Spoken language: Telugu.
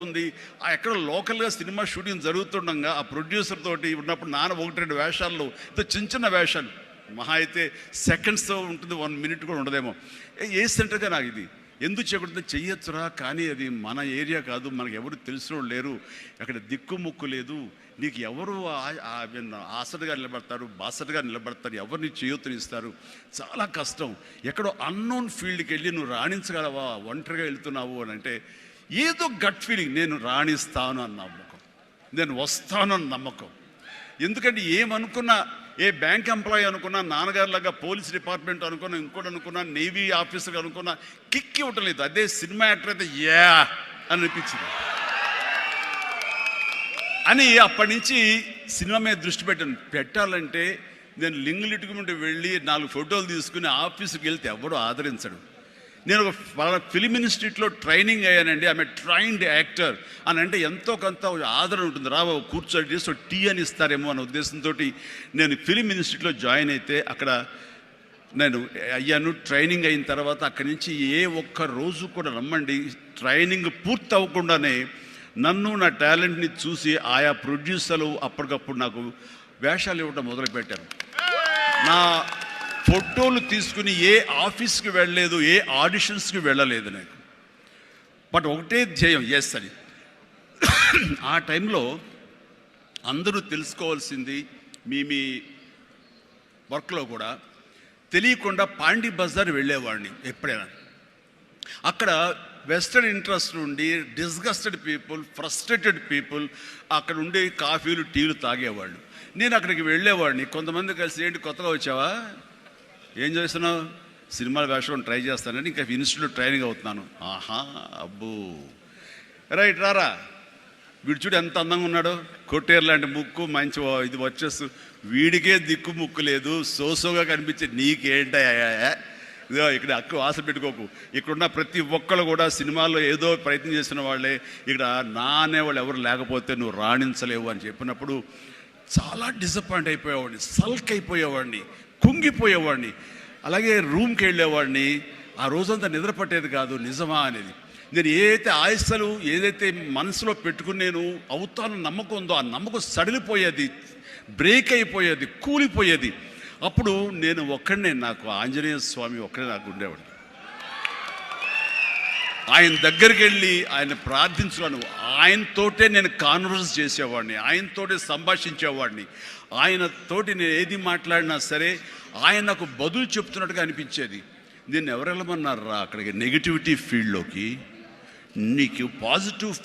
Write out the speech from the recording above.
ఉంది. ఎక్కడ లోకల్గా సినిమా షూటింగ్ జరుగుతుండగా ఆ ప్రొడ్యూసర్ తోటి ఉన్నప్పుడు నాన్న 1-2 వేషాల్లో చిన్న చిన్న వేషాలు మహా అయితే సెకండ్స్తో ఉంటుంది, 1 మినిట్ కూడా ఉండదేమో. ఏ సెంటర్గా నాకు ఇది ఎందుకు చేయకూడదు, చెయ్యొచ్చురా, కానీ అది మన ఏరియా కాదు, మనకు ఎవరు తెలిసిన లేరు, అక్కడ దిక్కుముక్కు లేదు, నీకు ఎవరు ఆసటగా నిలబడతారు, బాసటగా నిలబడతారు, ఎవరు నీ చేయూతనిస్తారు, చాలా కష్టం. ఎక్కడో అన్నోన్ ఫీల్డ్కి వెళ్ళి నువ్వు రాణించగలవా, ఒంటరిగా వెళ్తున్నావు అని అంటే ఏదో గట్ ఫీలింగ్, నేను రాణిస్తాను అన్న నమ్మకం, నేను వస్తాను అన్న నమ్మకం. ఎందుకంటే ఏమనుకున్నా, ఏ బ్యాంక్ ఎంప్లాయీ అనుకున్నా, నాన్నగారిలాగా పోలీస్ డిపార్ట్మెంట్ అనుకున్నా, ఇంకోటి అనుకున్నా, నేవీ ఆఫీసర్ అనుకున్నా, కిక్ ఇవ్వటం లేదు. అదే సినిమా యాక్టర్ అయితే యా అని అనిపించింది అని అప్పటి నుంచి సినిమా మీద దృష్టి పెట్టాలంటే నేను లింగులిటుకుంటూ వెళ్ళి 4 ఫోటోలు తీసుకుని ఆఫీసుకి వెళ్తే ఎవడో ఆదరించడు. నేను ఒక ఫిలిం ఇన్స్టిట్యూట్లో ట్రైనింగ్ అయ్యానండి, ఆమె ట్రైన్డ్ యాక్టర్ అని అంటే ఎంతో కొంత ఆదరణ ఉంటుంది, రావు కూర్చొని చేసి టీ అని ఇస్తారేమో అనే ఉద్దేశంతో నేను ఫిలిం ఇన్స్టిట్యూట్లో జాయిన్ అయితే అక్కడ నేను అయ్యాను. ట్రైనింగ్ అయిన తర్వాత అక్కడి నుంచి ఏ ఒక్క రోజు కూడా రమ్మండి, ట్రైనింగ్ పూర్తి అవ్వకుండానే నన్ను నా టాలెంట్ని చూసి ఆయా ప్రొడ్యూసర్లు అప్పటికప్పుడు నాకు వేషాలు ఇవ్వడం మొదలుపెట్టారు. నా ఫోటోలు తీసుకుని ఏ ఆఫీస్కి వెళ్ళలేదు, ఏ ఆడిషన్స్కి వెళ్ళలేదు నాకు, బట్ ఒకటే ధ్యేయం, ఎస్ అని. ఆ టైంలో అందరూ తెలుసుకోవాల్సింది, మీ వర్క్లో కూడా తెలియకుండా పాండీ బజార్ వెళ్ళేవాడిని ఎప్పుడైనా. అక్కడ వెస్టర్న్ ఇంట్రెస్ట్ నుండి డిస్గస్టెడ్ పీపుల్, ఫ్రస్ట్రేటెడ్ పీపుల్ అక్కడ ఉండే కాఫీలు టీలు తాగేవాళ్ళు. నేను అక్కడికి వెళ్ళేవాడిని, కొంతమంది కలిసి ఏంటి కొత్తగా వచ్చావా, ఏం చేస్తున్నావు, సినిమాల వేషం ట్రై చేస్తానని, ఇంకా ఇన్స్టిట్యూట్లో ట్రైనింగ్ అవుతున్నాను. ఆహా అబ్బో రైట్ రారా, వీడు చూడు ఎంత అందంగా ఉన్నాడో, కొట్టేరు లాంటి ముక్కు, మంచి ఇది వచ్చేస్తూ, వీడికే దిక్కు ముక్కు లేదు, సోసోగా కనిపించే నీకేంటయ్యా, ఇదో ఇక్కడ అక్కు ఆశ పెట్టుకోకు, ఇక్కడున్న ప్రతి ఒక్కరు కూడా సినిమాల్లో ఏదో ప్రయత్నం చేసిన వాళ్ళే, ఇక్కడ నా అనేవాళ్ళు ఎవరు లేకపోతే నువ్వు రాణించలేవు అని చెప్పినప్పుడు చాలా డిసప్పాయింట్ అయిపోయేవాడిని, సల్క్ అయిపోయేవాడిని, కుంగిపోయేవాడిని. అలాగే రూమ్కి వెళ్ళేవాడిని, ఆ రోజంతా నిద్ర పట్టేది కాదు, నిజమా అనేది. నేను ఏదైతే ఆశలు ఏదైతే మనసులో పెట్టుకుని నేను అవుతాను నమ్మకం ఉందో, ఆ నమ్మకం సడిలిపోయేది, బ్రేక్ అయిపోయేది, కూలిపోయేది. అప్పుడు నేను ఒక్కడనే, నాకు ఆంజనేయ స్వామి ఒక్కడే నాకు ఉండేవాడు. ఆయన దగ్గరికి వెళ్ళి ఆయన ప్రార్థించున్నాను, ఆయనతోటే నేను కాన్వర్స్ చేసేవాడిని, ఆయనతోటే సంభాషించేవాడిని, ఆయనతోటి నేను ఏది మాట్లాడినా సరే ఆయన నాకు బదులు చెప్తున్నట్టుగా అనిపించేది. నేను ఎవరు వెళ్ళమన్నారా అక్కడికి, నెగిటివిటీ ఫీల్డ్లోకి, నీకు పాజిటివ్